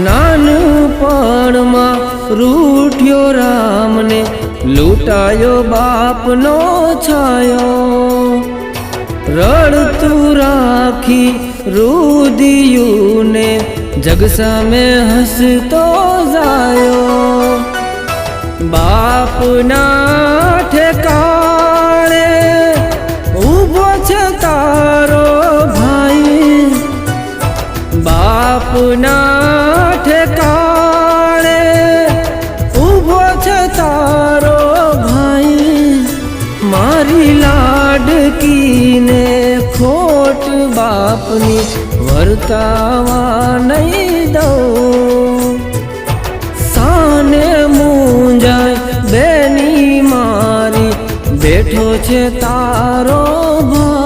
નાનપણમાં રૂઠ્યો રામને લૂંટાયો બાપનો છાયો રડતું રાખી રુદિયુને જગ સામે હસતો જાયો બાપના ઠેકાણે ઊભો છે તારો ભાઈ બાપના ઠેકાણે ઊભો છે તારો ભાઈ મારી લાડકીને ખોટ બાપની વર્તાવા નહીં દઉં સાને મૂંઝાય બેની મારી બેઠો છે તારો ભાઈ।